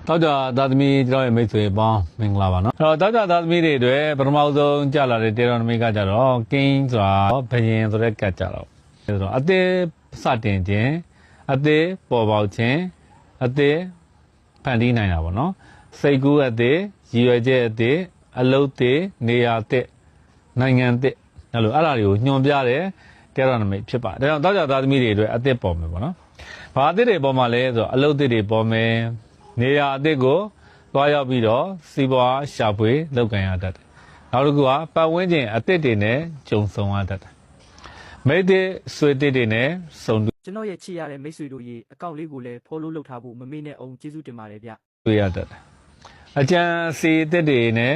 တောက်ကြသာသမီကျွန်တော်ရဲ့မိတ်ဆွေပေါင်းမင်္ဂလာပါနော်အဲ့တော့တောက်ကြသာသမီတွေအတွက်ပထမဆုံးကြာလာတဲ့တေတော်နမိတ်ကကြတော့ကင်းဆိုတာဘယင်ဆိုတဲ့ကတ်ကြတော့ဆိုတော့အသေးစတင်ခြင်းအသေးပေါ်ပေါက်ခြင်းအသေးဖန်တီးနိုင်တာပေါ့နော်စိတ်ကူးအသေးရည်ရွယ်ချက်အသေးအလုပ်သေးနေရာသေးနိုင်ငံသေးအဲ့လိုအဲ့ဒါတွေကိုညွှန်ပြတဲ့တေတော်နမိတ်ဖြစ်ပါတယ်ဒါကြောင့်တောက်ကြသာသမီတွေအတွက်အသေးပေါ်မယ်ပေါ့နော်ဘာအသေးတွေပေါ်မှာလဲဆိုတော့အလုပ်သေးတွေပေါ်မယ်နေရာအသစ်ကိုသွားရောက်ပြီးတော့စီးပွားရှာဖွေလုပ်ကိုင်ရတတ်တယ်။နောက်တစ်ခုကပတ်ဝန်းကျင်အသစ်တွေနဲ့ဂျုံဆုံရတတ်တယ်။မိတ်တွေဆွေတွေတွေနဲ့ဆုံကျွန်တော်ရဲ့ချစ်ရတဲ့မိတ်ဆွေတို့ရေအကောင့်လေးကိုလည်း follow လုပ်ထားဖို့မမေ့နဲ့အောင်ကျေးဇူးတင်ပါတယ်ဗျ။တွေ့ရတတ်တယ်။အကြံစီအသစ်တွေနဲ့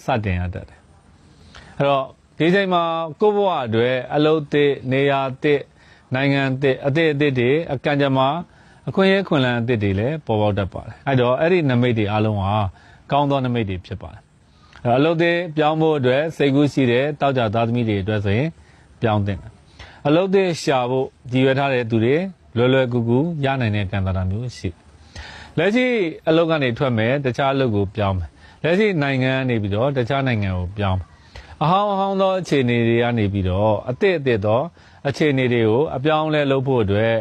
စတင်ရတတ်တယ်။အဲ့တော့ဒီချိန်မှာကိုယ့်ဘဝအတွက်အလုပ်သစ်နေရာသစ်နိုင်ငံသစ်အသစ်တွေအကံကြမ္မာအခွင့်အရေးခွင့်လန်းအသစ်တွေလည်းပေါ်ပေါက်တတ်ပါတယ်အဲ့တော့အဲ့ဒီနမိတ်တွေအားလုံးဟာကောင်းသောနမိတ်တွေဖြစ်ပါတယ်အလုပ်တွေပြောင်းဖို့အတွက်စိတ်ကူးရှိတဲ့တောက်ကြသားသမီးတွေအတွက်ဆိုရင်ပြောင်းသင့်တယ်အလုပ်တွေရှာဖို့ကြည်ရွယ်ထားတဲ့သူတွေလွယ်ကူကူရနိုင်တဲ့ကံတာတာမျိုးရှိလက်ရှိအလုပ်ကနေထွက်မယ်တခြားအလုပ်ကိုပြောင်းမယ်လက်ရှိနိုင်ငံနေပြီးတော့တခြားနိုင်ငံကိုပြောင်းအဟောင်းသောအခြေအနေတွေကနေပြီးတော့အသစ်သောအခြေအနေတွေကိုအပြောင်းလဲလုပ်ဖို့အတွက်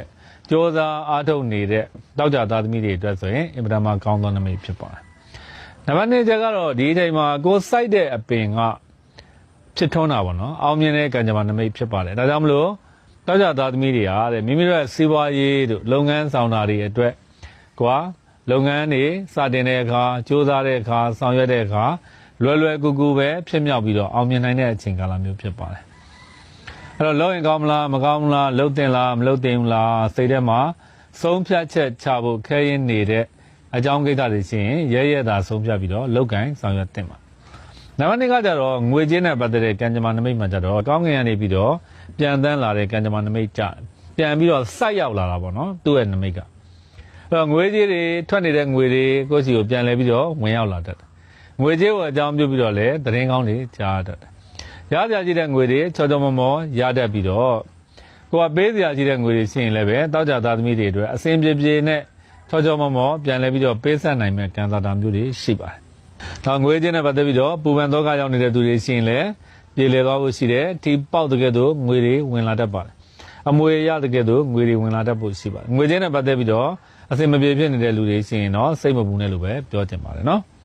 ကြိုးစားအားထုတ်နေတဲ့တောက်ကြသားသမီးတွေအတွက်ဆိုရင်အင်မတန်မှကောင်းသောနမိတ်ဖြစ်ပါတယ်။နံပါတ်2ချက်ကတော့ဒီအချိန်မှာကိုယ်စိုက်တဲ့အပင်ကဖြစ်ထွန်းတာပေါ့နော်။အောင်မြင်တဲ့ကံကြမ္မာနမိတ်ဖြစ်ပါတယ်။ဒါကြောင့်မလို့တောက်ကြသားသမီးတွေဟာတဲ့မိမိတို့ရဲ့စီးပွားရေးတို့လုပ်ငန်းဆောင်တာတွေအတွက်လုပ်ငန်းတွေစတင်တဲ့အခါကြိုးစားတဲ့အခါဆောင်ရွက်တဲ့အခါလွယ်ကူကူပဲဖြစ်မြောက်ပြီးတော့အောင်မြင်နိုင်တဲ့အချိန်ကာလမျိုးဖြစ်ပါတယ်။အဲ့တော့လုပ်ရင်ကောင်းမလားမကောင်းဘူးလားလုပ်တင်လားမလုပ်တင်ဘူးလားစိတ်ထဲမှာဆုံးဖြတ်ချက်ချဖို့ခဲရင်နေတဲ့အကြောင်းကိစ္စတွေရှိရင်ရဲသာဆုံးဖြတ်ပြီးတော့လောက်ကင်ဆောင်ရွက်တင်ပါနံပါတ်2ကကြတော့ငွေကြေးနဲ့ပတ်သက်တဲ့ကံကြမ္မာနမိတ်မှာကြတော့ကောင်းကင်ကနေပြီးတော့ပြန်တန်းလာတဲ့ကံကြမ္မာနမိတ်ကြပြန်ပြီးတော့စိုက်ရောက်လာတာပေါ့နော်သူ့ရဲ့နမိတ်ကအဲ့တော့ငွေကြေးတွေထွက်နေတဲ့ငွေတွေကိုယ့်စီကိုပြန်လဲပြီးတော့ဝင်ရောက်လာတတ်တယ်ငွေကြေးကိုအကြောင်းပြုပြီးတော့လည်းသတင်းကောင်းတွေကြားတတ်တယ်ရစရာရှိတဲ့ငွေတွေချောချောမောမောရတတ်ပြီးတော့ကိုကပေးစရာရှိတဲ့ငွေတွေရှိရင်လည်းပဲတောက်ကြသားသမီးတွေအတွက်အစဉ်ပြေနဲ့ချောချောမောမောပြန်လဲပြီးတော့ပေးဆက်နိုင်မဲ့ကံစားတာမျိုးတွေရှိပါတယ်။ဒါငွေချင်းနဲ့ပတ်သက်ပြီးတော့ပူပန်သောကရောက်နေတဲ့သူတွေရှိရင်လည်းပြေလည်သွားဖို့ရှိတယ်။ဒီပေါက်တဲ့ကဲ့သို့ငွေတွေဝင်လာတတ်ပါတယ်။အမွေရတဲ့ကဲ့သို့ငွေတွေဝင်လာတတ်ဖို့ရှိပါတယ်။ငွေချင်းနဲ့ပတ်သက်ပြီးတော့အစဉ်မပြေဖြစ်နေတဲ့လူတွေရှိရင်တော့စိတ်မပူနဲ့လို့ပဲပြောချင်ပါတယ်နော်။